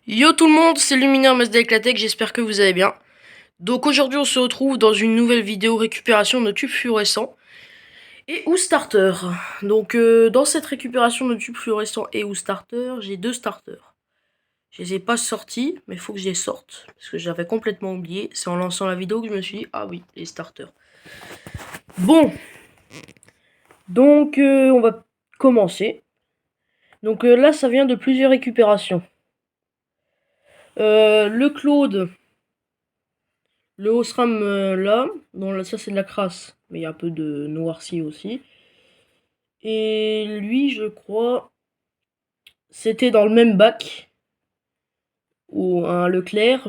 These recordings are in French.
Yo tout le monde, c'est Luminaire Masda Éclatec, j'espère que vous allez bien. Donc aujourd'hui on se retrouve dans une nouvelle vidéo récupération de tubes fluorescents et ou starter. Donc dans cette récupération de tubes fluorescents et ou starter, j'ai deux starters. Je les ai pas sortis, mais il faut que je les sorte, parce que j'avais complètement oublié. C'est en lançant la vidéo que je me suis dit, ah oui, les starters. Bon, donc on va commencer. Donc là ça vient de plusieurs récupérations. Le Claude, le Osram là, bon, ça c'est de la crasse, mais il y a un peu de noirci aussi. Et lui, je crois, c'était dans le même bac, ou un Leclerc.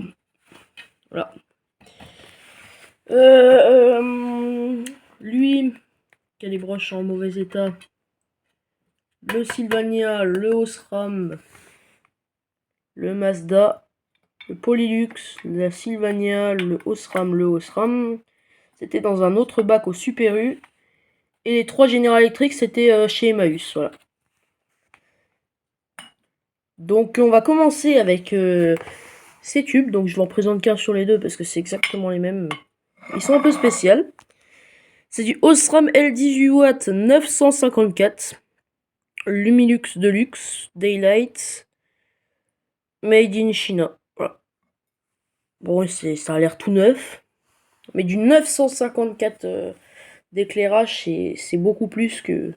Voilà. Lui, qui a les broches en mauvais état. Le Sylvania, le Osram, le Mazda, le Polylux, la Sylvania, le Osram. C'était dans un autre bac au Super U. Et les trois General Electric, c'était chez Emmaüs, voilà. Donc on va commencer avec ces tubes, donc je vous en présente qu'un sur les deux parce que c'est exactement les mêmes. Ils sont un peu spéciaux. C'est du Osram L18W 954, Lumilux Deluxe, Daylight, Made in China. Voilà. Bon, ça a l'air tout neuf, mais du 954 d'éclairage, c'est beaucoup plus que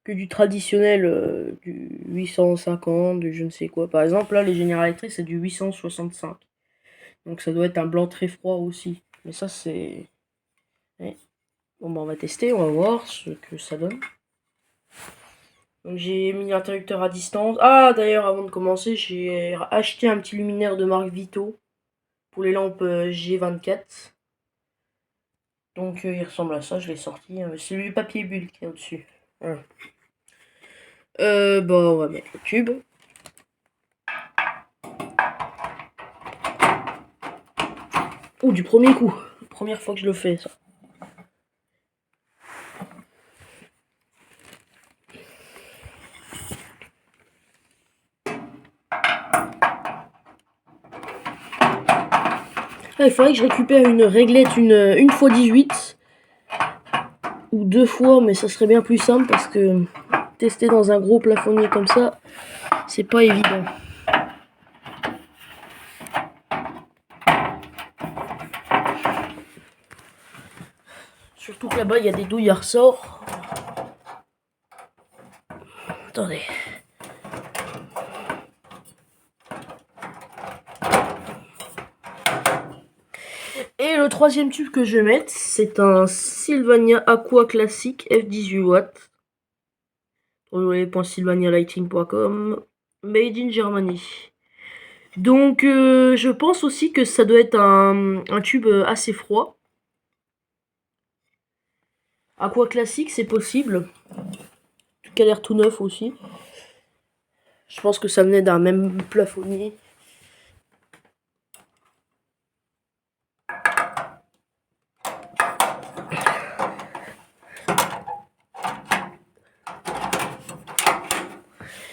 du traditionnel, du 850, du je ne sais quoi. Par exemple, là, les General Electric, c'est du 865. Donc ça doit être un blanc très froid aussi. Mais ça, c'est... Ouais. Bon, bah, on va tester, on va voir ce que ça donne. Donc j'ai mis l'interrupteur à distance. Ah, d'ailleurs, avant de commencer, j'ai acheté un petit luminaire de marque Vito pour les lampes G24. Donc il ressemble à ça, je l'ai sorti. C'est le papier bulle qui est au-dessus. Voilà. Bah, on va mettre le tube. Oh, du premier coup. Première fois que je le fais, ça. Ah, il faudrait que je récupère une réglette, une x18. Ou deux fois, mais ça serait bien plus simple parce que tester dans un gros plafonnier comme ça, c'est pas évident. Surtout que là-bas, il y a des douilles à ressort. Attendez. Et le troisième tube que je vais mettre, c'est un Sylvania Aqua Classic F18W. www.sylvanialighting.com, Made in Germany. Donc, je pense aussi que ça doit être un tube assez froid. Aqua Classic, c'est possible. Qui a l'air tout neuf aussi. Je pense que ça venait d'un même plafonnier.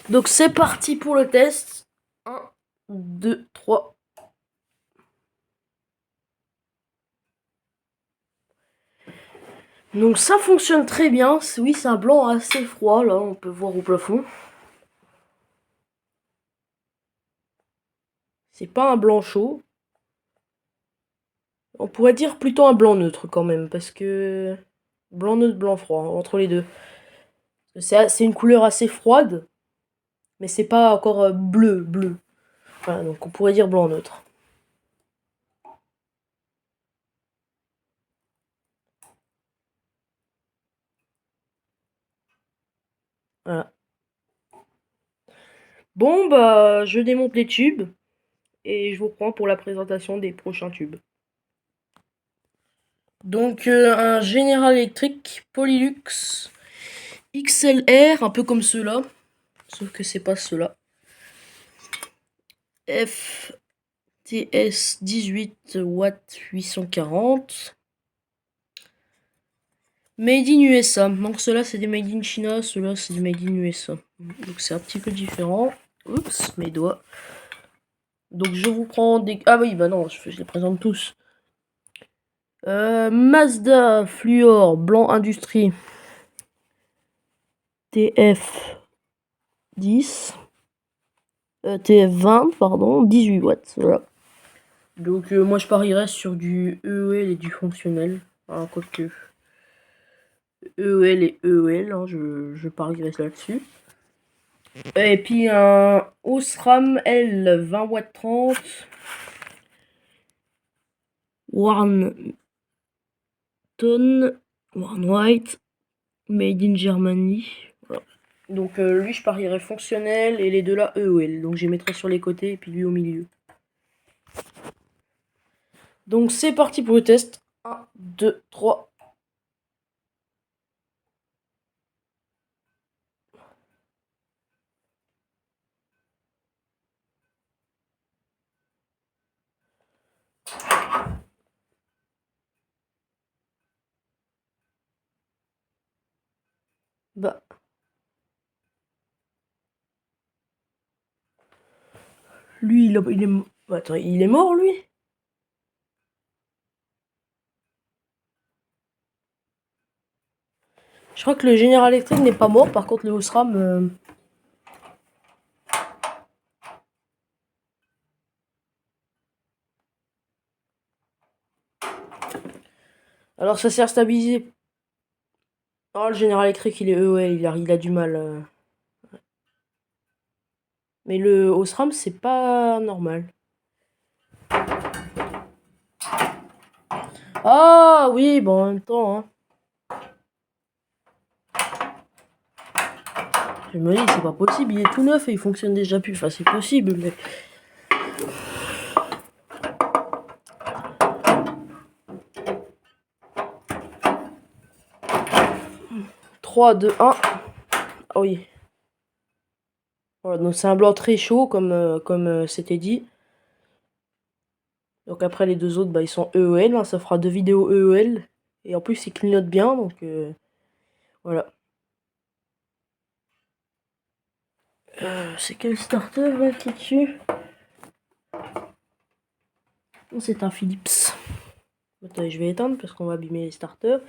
Donc c'est parti pour le test. 1, 2, 3. Donc ça fonctionne très bien. Oui, c'est un blanc assez froid, là, on peut voir au plafond. C'est pas un blanc chaud. On pourrait dire plutôt un blanc neutre quand même, parce que... Blanc neutre, blanc froid, entre les deux. C'est une couleur assez froide, mais c'est pas encore bleu. Voilà, donc on pourrait dire blanc neutre. Voilà. Bon, bah, je démonte les tubes, et je vous prends pour la présentation des prochains tubes. Donc un General Electric Polylux XLR, un peu comme ceux-là, sauf que c'est pas ceux-là. FTS 18 watts 840. Made in USA. Donc ceux-là c'est des Made in China, ceux-là c'est des Made in USA. Donc c'est un petit peu différent. Oups, mes doigts. Donc je vous prends des... Ah oui, bah non, je les présente tous. Mazda Fluor Blanc Industrie TF10. TF20, pardon, 18 watts. Voilà. Donc moi je parierais sur du EEL et du fonctionnel. Hein, quoique EEL et EEL, hein, je parierais là-dessus. Et puis un Osram L 20 watts 30. Warn White, Made in Germany. Voilà. Donc lui je parierais fonctionnel et les deux là EEL. Donc je les mettrai sur les côtés et puis lui au milieu. Donc c'est parti pour le test. 1, 2, 3. Bah. Lui, il est... Attends, il est mort, lui? Je crois que le General Electric n'est pas mort, par contre le Osram... Alors ça sert à stabiliser. Oh, le General Electric, il est EOL, il a du mal. Mais le Osram, c'est pas normal. Ah oui, bon, en même temps, hein. Je me dis, c'est pas possible, il est tout neuf et il fonctionne déjà plus. Enfin, c'est possible, mais... 3, 2, 1. Ah oui. Voilà, donc c'est un blanc très chaud, comme c'était dit. Donc après, les deux autres, bah, ils sont EEL. Hein, ça fera 2 vidéos EEL. Et en plus, ils clignotent bien, donc... voilà. C'est quel starter là qui est dessus? C'est un Philips. Attendez, je vais éteindre parce qu'on va abîmer les starters.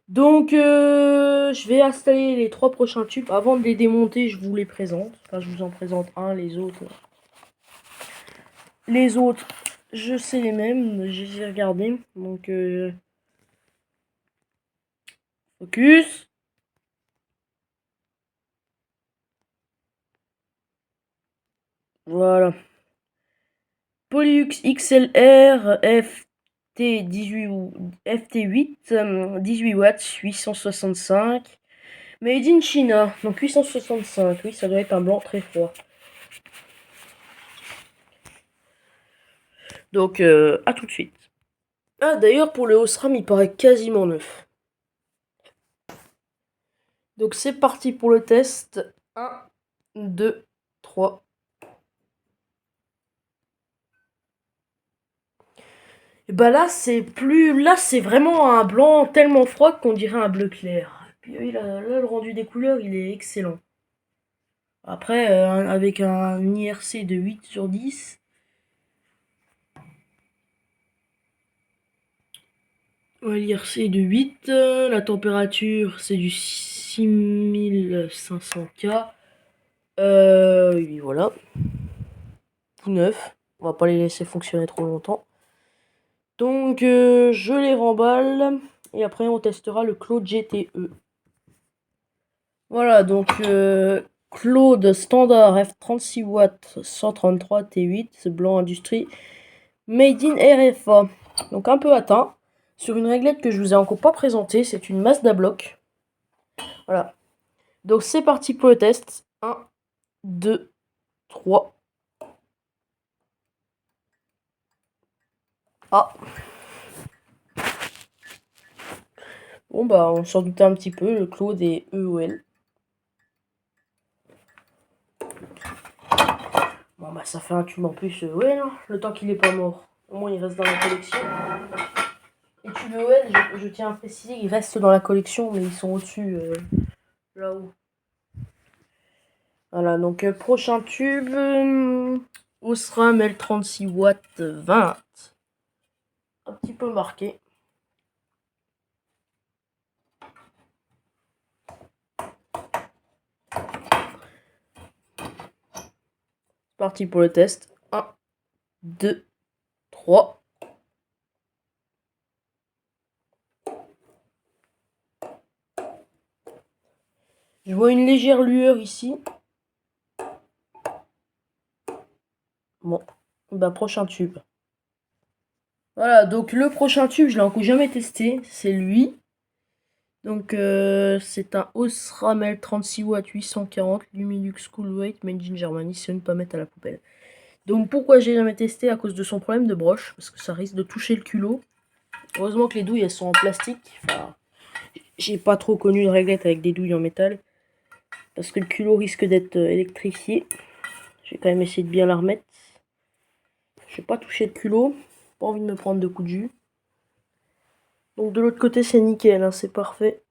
Donc, je vais installer les 3 prochains tubes. Avant de les démonter, je vous les présente. Enfin, je vous en présente un, les autres. Les autres, je sais les mêmes. J'ai regardé. Donc, focus. Voilà. Polyux XLR FT8, 18 watts, 865. Made in China, donc 865. Oui, ça doit être un blanc très froid. Donc, à tout de suite. Ah, d'ailleurs, pour le Osram, il paraît quasiment neuf. Donc, c'est parti pour le test. 1, 2, 3. Et bah là, c'est plus... Là, c'est vraiment un blanc tellement froid qu'on dirait un bleu clair. Puis oui, là, le rendu des couleurs, il est excellent. Après, avec un IRC de 8 sur 10... Ouais, l'IRC de 8, la température c'est du 6500 K. Oui, voilà. Tout neuf. On va pas les laisser fonctionner trop longtemps. Donc je les remballe. Et après on testera le Claude GTE. Voilà, donc Claude standard F36 watts 133 T8, blanc industrie. Made in RFA. Donc un peu atteint. Sur une réglette que je vous ai encore pas présentée, c'est une Mazda Block. Voilà. Donc c'est parti pour le test. 1, 2, 3. Ah. Bon bah on s'en doutait un petit peu, le Claude est EOL. Bon bah ça fait un tube en plus EOL, hein, le temps qu'il est pas mort. Au moins il reste dans la collection. Les tubes EOL, je tiens à préciser, ils restent dans la collection, mais ils sont au-dessus, là-haut. Voilà, donc prochain tube, Osram L36 watts 20. Un petit peu marqué. Parti pour le test. 1, 2, 3. Je vois une légère lueur ici. Bon, bah prochain tube. Voilà, donc le prochain tube, je l'ai encore jamais testé, c'est lui. Donc c'est un Osram L36 watts 840 Lumilux Coolweight made in Germany, c'est ne pas mettre à la poubelle. Donc pourquoi j'ai jamais testé? À cause de son problème de broche, parce que ça risque de toucher le culot. Heureusement que les douilles elles sont en plastique. Enfin, j'ai pas trop connu de réglette avec des douilles en métal, parce que le culot risque d'être électrifié. J'ai quand même essayé de bien la remettre. Je vais pas toucher le culot, pas envie de me prendre de coups de jus. Donc de l'autre côté c'est nickel, hein, c'est parfait.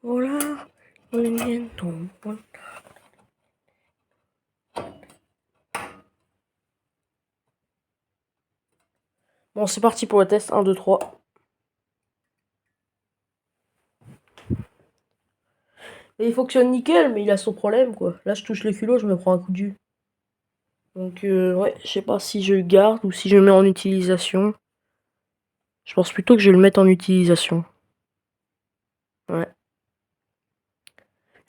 Voilà. Bon, c'est parti pour le test. 1, 2, 3. Et il fonctionne nickel, mais il a son problème, quoi. Là, je touche le culot, je me prends un coup de jus. Donc, ouais, je sais pas si je le garde ou si je le mets en utilisation. Je pense plutôt que je vais le mettre en utilisation. Ouais.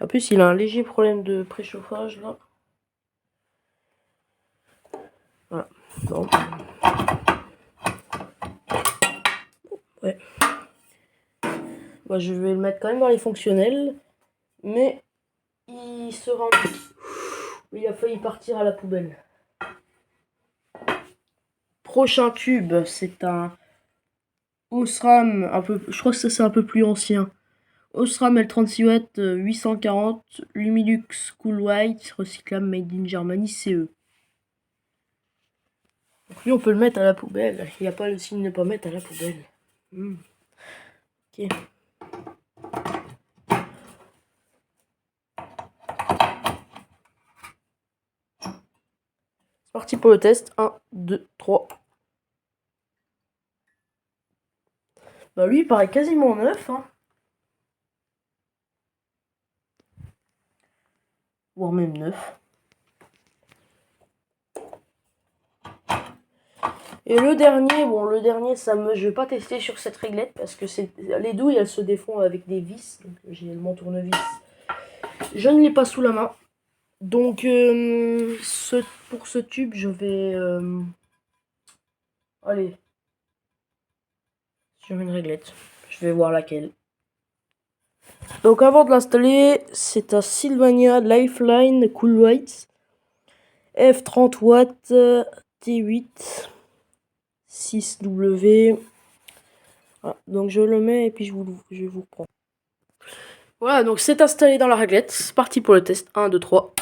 En plus, il a un léger problème de préchauffage, là. Voilà. Bon. Ouais. Bah, je vais le mettre quand même dans les fonctionnels. Mais il se rend... Il a failli partir à la poubelle. Prochain tube, c'est un Osram, je crois que c'est un peu plus ancien. Osram L36 watts 840 Lumilux Coolweight recyclable made in Germany CE. Donc lui on peut le mettre à la poubelle. Il n'y a pas le signe de ne pas mettre à la poubelle. Ok. C'est parti pour le test. 1, 2, 3. Bah lui il paraît quasiment neuf. Hein. Voire même neuf. Et le dernier, bon le dernier je vais pas tester sur cette réglette parce que les douilles elles se défont avec des vis. Donc j'ai mon tournevis. Je ne l'ai pas sous la main. Donc pour ce tube je vais... allez. Sur une réglette. Je vais voir laquelle. Donc avant de l'installer, c'est un Sylvania Lifeline Coolweight F30 watts T8 6W. Voilà, donc je le mets et puis je vous reprends. Voilà, donc c'est installé dans la réglette. C'est parti pour le test. 1, 2, 3.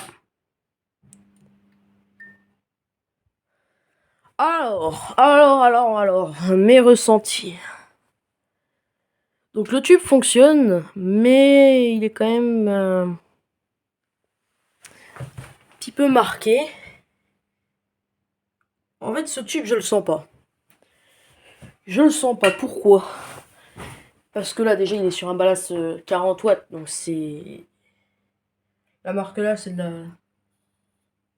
Alors, mes ressentis. Donc le tube fonctionne, mais il est quand même un petit peu marqué. En fait, ce tube, je le sens pas. Je le sens pas. Pourquoi? Parce que là, déjà, il est sur un ballast 40 watts, donc c'est... La marque là, c'est de la...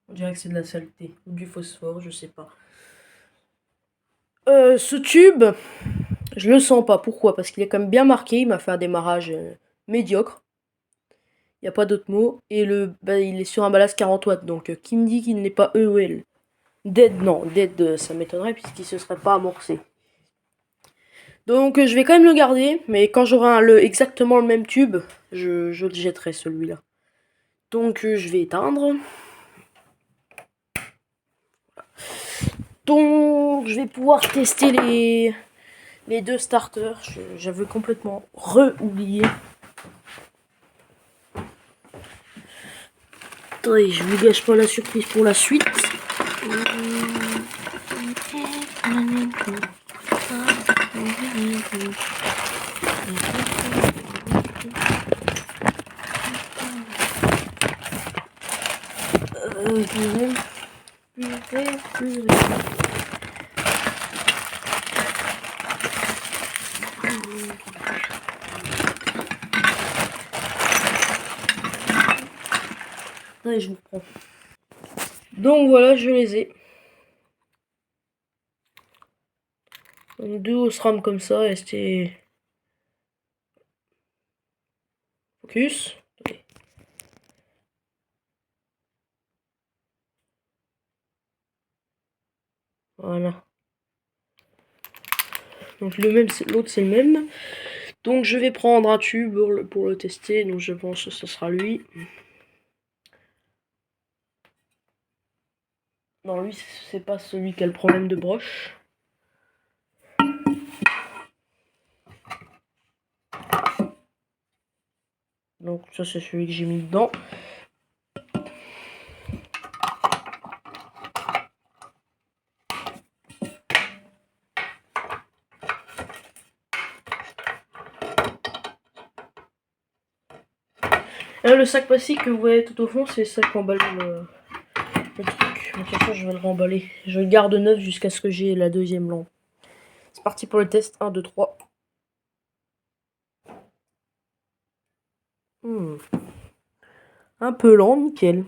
On dirait que c'est de la saleté, ou du phosphore, je sais pas. Ce tube, je le sens pas. Pourquoi? Parce qu'il est quand même bien marqué, il m'a fait un démarrage médiocre. Il n'y a pas d'autre mot. Et il est sur un ballast 40 watts, donc qui me dit qu'il n'est pas EOL? Dead, non. Dead, ça m'étonnerait puisqu'il se serait pas amorcé. Donc je vais quand même le garder, mais quand j'aurai exactement le même tube, je le jetterai celui-là. Donc je vais éteindre. Donc je vais pouvoir tester les deux starters. J'avais complètement oublié. Attendez, je vous gâche pas la surprise pour la suite. Allez, je vous prends. Donc voilà, je les ai. Donc, 2 Osram comme ça, et c'était... Focus. Okay. Voilà. Donc l'autre c'est le même. Donc je vais prendre un tube pour le tester. Donc je pense que ce sera lui. Non, lui c'est pas celui qui a le problème de broche. Donc ça c'est celui que j'ai mis dedans. Et là, le sac plastique que vous voyez tout au fond, c'est le sac qui emballe le truc. De toute façon, je vais le remballer. Je le garde neuf jusqu'à ce que j'ai la deuxième lampe. C'est parti pour le test. 1, 2, 3. Un peu lent, nickel.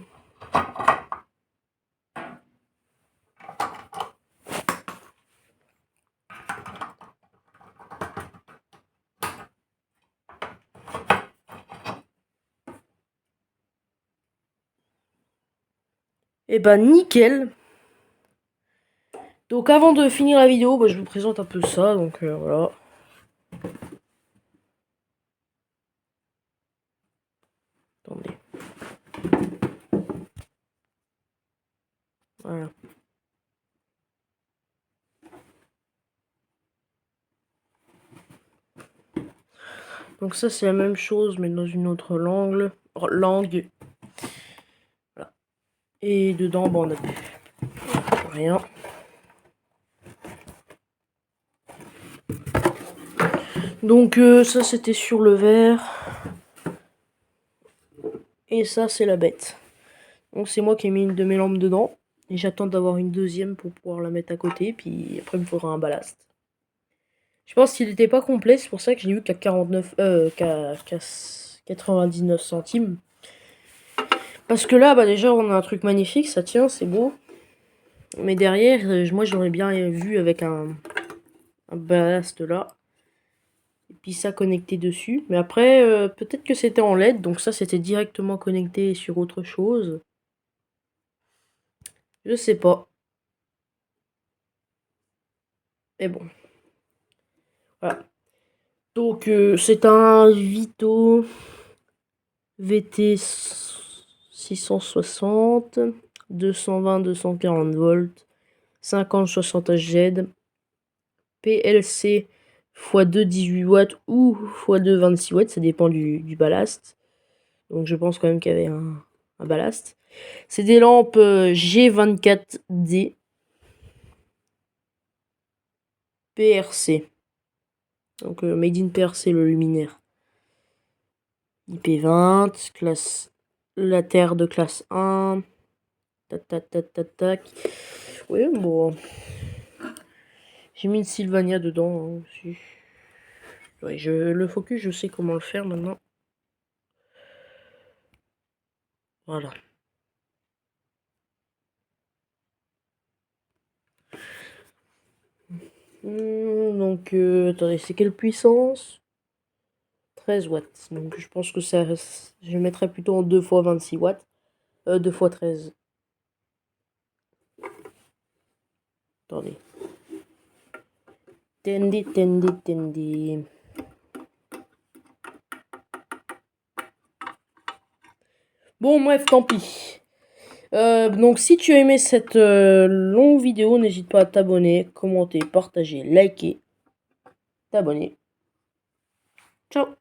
Et bah nickel. Donc avant de finir la vidéo, bah, je vous présente un peu ça. Donc voilà. Attendez. Voilà. Donc ça c'est la même chose mais dans une autre langue. Voilà. Et dedans bah, on a rien. Donc ça c'était sur le verre. Et ça c'est la bête. Donc c'est moi qui ai mis une de mes lampes dedans. Et j'attends d'avoir une deuxième pour pouvoir la mettre à côté. Puis après il me faudra un ballast. Je pense qu'il n'était pas complet, c'est pour ça que j'ai eu qu'à 99 centimes. Parce que là, bah déjà, on a un truc magnifique, ça tient, c'est beau. Mais derrière, moi, j'aurais bien vu avec un ballast là. Et puis ça connecté dessus. Mais après, peut-être que c'était en LED, donc ça, c'était directement connecté sur autre chose. Je sais pas. Mais bon. Voilà. Donc, c'est un Vito VT 660, 220, 240 volts, 50, 60 HZ, PLC x2 18 watts ou x2 26 watts, ça dépend du ballast. Donc je pense quand même qu'il y avait un ballast. C'est des lampes G24D PRC. Donc Made in PRC, le luminaire. IP20, classe la terre de classe 1. Tac, tac, tac, tac, tac. Oui, bon. J'ai mis une Sylvania dedans aussi. Ouais, le focus, je sais comment le faire maintenant. Voilà. Donc, attendez, c'est quelle puissance? 13 watts. Donc, je pense que ça, je mettrais plutôt en 2 x 26 watts. 2 x 13. Attendez. Tendi. Bon, bref, tant pis. Donc, si tu as aimé cette longue vidéo, n'hésite pas à t'abonner, commenter, partager, liker, t'abonner. Ciao.